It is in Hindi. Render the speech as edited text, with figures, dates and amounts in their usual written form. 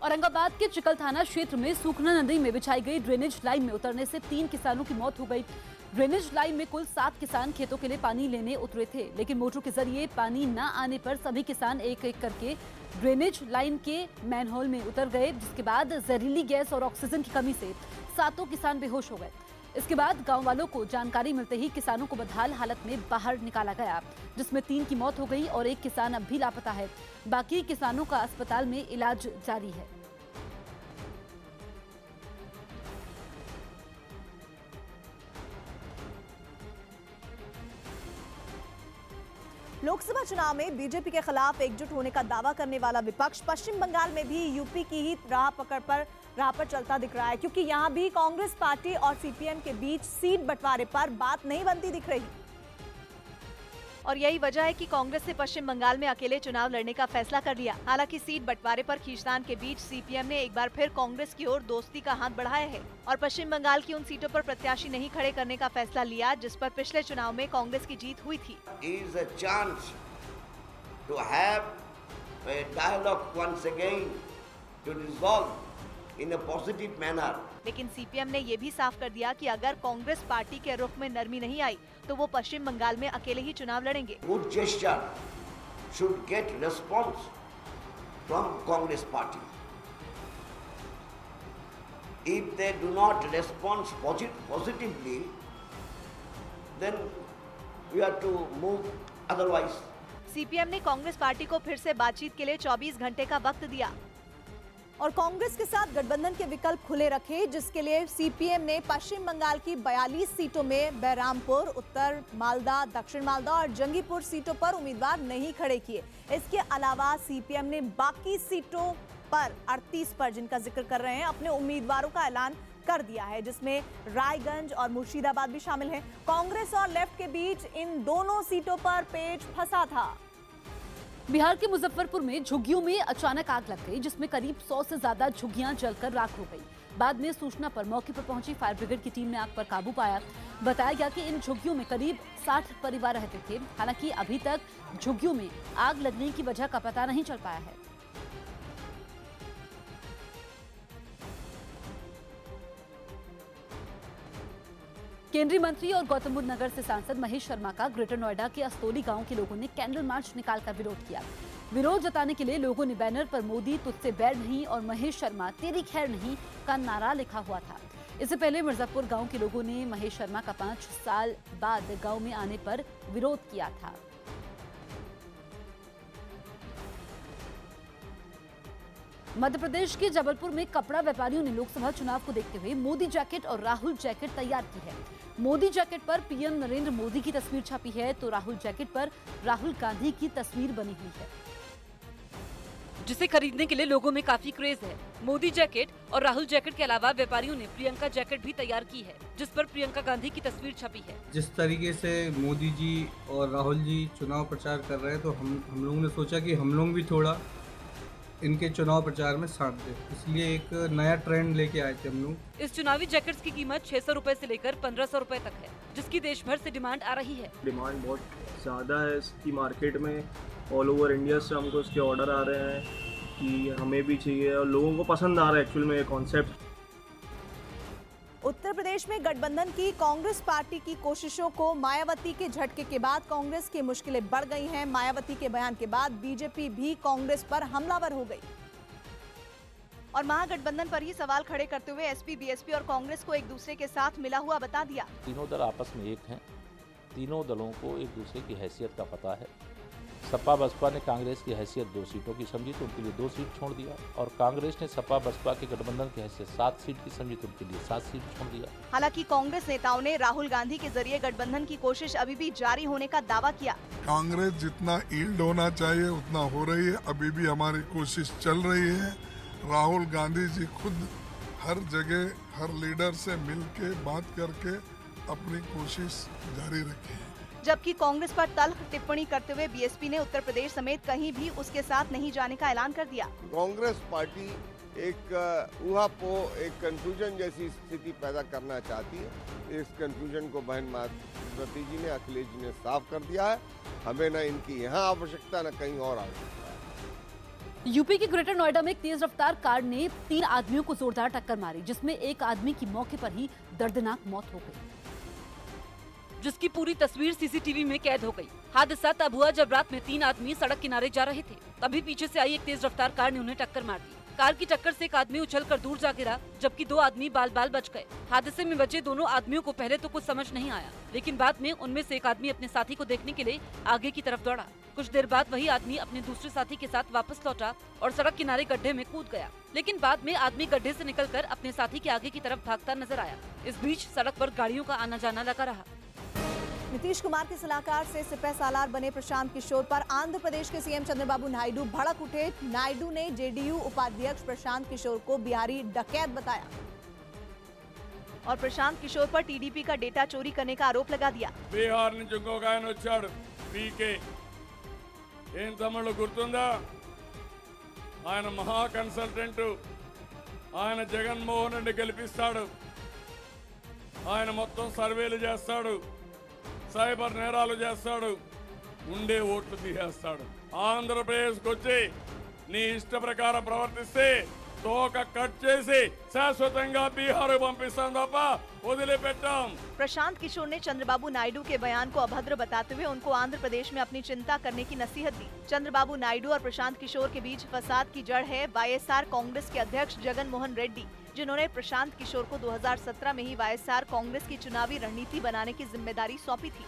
औरंगाबाद के चिकल थाना क्षेत्र में सूखना नदी में बिछाई गई ड्रेनेज लाइन में उतरने से 3 किसानों की मौत हो गई। ड्रेनेज लाइन में कुल 7 किसान खेतों के लिए पानी लेने उतरे थे, लेकिन मोटर के जरिए पानी न आने पर सभी किसान एक एक करके ड्रेनेज लाइन के मैनहोल में उतर गए, जिसके बाद जहरीली गैस और ऑक्सीजन की कमी से 7 किसान बेहोश हो गए। इसके बाद गांव वालों को जानकारी मिलते ही किसानों को बदहाल हालत में बाहर निकाला गया, जिसमें 3 की मौत हो गई और 1 किसान अब भी लापता है। बाकी किसानों का अस्पताल में इलाज जारी है। लोकसभा चुनाव में बीजेपी के खिलाफ एकजुट होने का दावा करने वाला विपक्ष पश्चिम बंगाल में भी यूपी की ही राह पर चलता दिख रहा है, क्योंकि यहां भी कांग्रेस पार्टी और सीपीएम के बीच सीट बंटवारे पर बात नहीं बनती दिख रही। और यही वजह है कि कांग्रेस ने पश्चिम बंगाल में अकेले चुनाव लड़ने का फैसला कर लिया। हालांकि सीट बंटवारे पर खींचतान के बीच सीपीएम ने एक बार फिर कांग्रेस की ओर दोस्ती का हाथ बढ़ाया है और पश्चिम बंगाल की उन सीटों पर प्रत्याशी नहीं खड़े करने का फैसला लिया जिस पर पिछले चुनाव में कांग्रेस की जीत हुई थी। in a positive manner. लेकिन सीपीएम ने ये भी साफ कर दिया कि अगर कांग्रेस पार्टी के रुख में नरमी नहीं आई तो वो पश्चिम बंगाल में अकेले ही चुनाव लड़ेंगे। Good gesture should get response from Congress party. If they do not respond positively, then we have to move otherwise. CPM ने कांग्रेस पार्टी को फिर से बातचीत के लिए 24 घंटे का वक्त दिया और कांग्रेस के साथ गठबंधन के विकल्प खुले रखे, जिसके लिए सीपीएम ने पश्चिम बंगाल की 42 सीटों में बहरामपुर, उत्तर मालदा, दक्षिण मालदा और जंगीपुर सीटों पर उम्मीदवार नहीं खड़े किए। इसके अलावा सीपीएम ने बाकी सीटों पर 38 पर जिनका जिक्र कर रहे हैं अपने उम्मीदवारों का ऐलान कर दिया है, जिसमें रायगंज और मुर्शिदाबाद भी शामिल है। कांग्रेस और लेफ्ट के बीच इन दोनों सीटों पर पेच फंसा था। बिहार के मुजफ्फरपुर में झुग्गियों में अचानक आग लग गई, जिसमें करीब 100 से ज्यादा झुग्गियां जलकर राख हो गई। बाद में सूचना पर मौके पर पहुंची फायर ब्रिगेड की टीम ने आग पर काबू पाया। बताया गया कि इन झुग्गियों में करीब 60 परिवार रहते थे। हालांकि अभी तक झुग्गियों में आग लगने की वजह का पता नहीं चल पाया है। केंद्रीय मंत्री और गौतम बुद्ध नगर से सांसद महेश शर्मा का ग्रेटर नोएडा के अस्तोली गांव के लोगों ने कैंडल मार्च निकालकर विरोध किया। विरोध जताने के लिए लोगों ने बैनर पर मोदी तुझसे बैर नहीं और महेश शर्मा तेरी खैर नहीं का नारा लिखा हुआ था। इससे पहले मिर्जापुर गांव के लोगों ने महेश शर्मा का 5 साल बाद गांव में आने पर विरोध किया था। मध्य प्रदेश के जबलपुर में कपड़ा व्यापारियों ने लोकसभा चुनाव को देखते हुए मोदी जैकेट और राहुल जैकेट तैयार की है। मोदी जैकेट पर पीएम नरेंद्र मोदी की तस्वीर छपी है तो राहुल जैकेट पर राहुल गांधी की तस्वीर बनी हुई है, जिसे खरीदने के लिए लोगों में काफी क्रेज है। मोदी जैकेट और राहुल जैकेट के अलावा व्यापारियों ने प्रियंका जैकेट भी तैयार की है, जिस पर प्रियंका गांधी की तस्वीर छपी है। जिस तरीके से मोदी जी और राहुल जी चुनाव प्रचार कर रहे हैं तो हम लोगों ने सोचा कि हम लोग भी थोड़ा इनके चुनाव प्रचार में साथ दे, इसलिए एक नया ट्रेंड लेके आए थे हम लोग। इस चुनावी जैकेट्स की कीमत 600 रुपए से लेकर 1500 रुपए तक है, जिसकी देश भर से डिमांड आ रही है। डिमांड बहुत ज़्यादा है इसकी मार्केट में। ऑल ओवर इंडिया से हमको इसके ऑर्डर आ रहे हैं कि हमें भी चाहिए और लोगों को पसंद आ रहा है एक्चुअल में ये कॉन्सेप्ट। उत्तर प्रदेश में गठबंधन की कांग्रेस पार्टी की कोशिशों को मायावती के झटके के बाद कांग्रेस की मुश्किलें बढ़ गई हैं। मायावती के बयान के बाद बीजेपी भी कांग्रेस पर हमलावर हो गई और महागठबंधन पर ही सवाल खड़े करते हुए एसपी, बीएसपी और कांग्रेस को एक दूसरे के साथ मिला हुआ बता दिया। तीनों दल आपस में एक हैं। तीनों दलों को एक दूसरे की हैसियत का पता है। सपा बसपा ने कांग्रेस की हैसियत 2 सीटों की समझी तो उनके लिए 2 सीट छोड़ दिया और कांग्रेस ने सपा बसपा के गठबंधन की हैसियत 7 सीट की समझी तो उनके लिए 7 सीट छोड़ दिया। हालांकि कांग्रेस नेताओं ने राहुल गांधी के जरिए गठबंधन की कोशिश अभी भी जारी होने का दावा किया। कांग्रेस जितना ईल्ड होना चाहिए उतना हो रही है, अभी भी हमारी कोशिश चल रही है। राहुल गांधी जी खुद हर जगह हर लीडर से मिल के बात करके अपनी कोशिश जारी रखी है। जबकि कांग्रेस पर तल्ख टिप्पणी करते हुए बीएसपी ने उत्तर प्रदेश समेत कहीं भी उसके साथ नहीं जाने का ऐलान कर दिया। कांग्रेस पार्टी एक ऊहापोह, एक कंफ्यूजन जैसी स्थिति पैदा करना चाहती है। इस कंफ्यूजन को बहन मायावती जी ने, अखिलेश जी ने साफ कर दिया है। हमें न इनकी यहाँ आवश्यकता न कहीं और आवश्यकता है। यूपी के ग्रेटर नोएडा में एक तेज रफ्तार कार ने 3 आदमियों को जोरदार टक्कर मारी, जिसमें एक आदमी की मौके पर ही दर्दनाक मौत हो गई, जिसकी पूरी तस्वीर सीसीटीवी में कैद हो गई। हादसा तब हुआ जब रात में 3 आदमी सड़क किनारे जा रहे थे, तभी पीछे से आई एक तेज रफ्तार कार ने उन्हें टक्कर मार दी। कार की टक्कर से एक आदमी उछलकर दूर जा गिरा, जबकि 2 आदमी बाल बाल बच गए। हादसे में बचे दोनों आदमियों को पहले तो कुछ समझ नहीं आया, लेकिन बाद में उनमें से एक आदमी अपने साथी को देखने के लिए आगे की तरफ दौड़ा। कुछ देर बाद वही आदमी अपने दूसरे साथी के साथ वापस लौटा और सड़क किनारे गड्ढे में कूद गया, लेकिन बाद में आदमी गड्ढे से निकलकर अपने साथी के आगे की तरफ भागता नजर आया। इस बीच सड़क पर गाड़ियों का आना जाना लगा रहा। नीतीश कुमार के सलाहकार से सिपह सालार बने प्रशांत किशोर पर आंध्र प्रदेश के सीएम चंद्रबाबू नायडू भड़क उठे। नायडू ने जेडीयू उपाध्यक्ष प्रशांत किशोर को बिहारी डकैत बताया और प्रशांत किशोर पर टीडीपी का डेटा चोरी करने का आरोप लगा दिया। బీహార్ నుంచి ఇంకొక ఆయన వచ్చాడు పీకే ఏం తమ్ముళ్ళు గుర్తుందా ఆయన మహా కన్సల్టెంట్ ఆయన జగన్మోహన్ రెడ్డి గెలిపిస్తాడు ఆయన మొత్తం సర్వేలు చేస్తాడు సైబర్ నేరాలు చేస్తాడు ఉండే ఓట్లు తీసేస్తాడు ఆంధ్రప్రదేశ్కి వచ్చి నీ ఇష్ట ప్రకారం ప్రవర్తిస్తే తోక కట్ చేసి శాశ్వతంగా బీహార్ పంపిస్తాం తప్ప వదిలిపెట్టాం। प्रशांत किशोर ने चंद्रबाबू नायडू के बयान को अभद्र बताते हुए उनको आंध्र प्रदेश में अपनी चिंता करने की नसीहत दी। चंद्रबाबू नायडू और प्रशांत किशोर के बीच फसाद की जड़ है वाईएसआर कांग्रेस के अध्यक्ष जगन मोहन रेड्डी, जिन्होंने प्रशांत किशोर को 2017 में ही वाईएसआर कांग्रेस की चुनावी रणनीति बनाने की जिम्मेदारी सौंपी थी।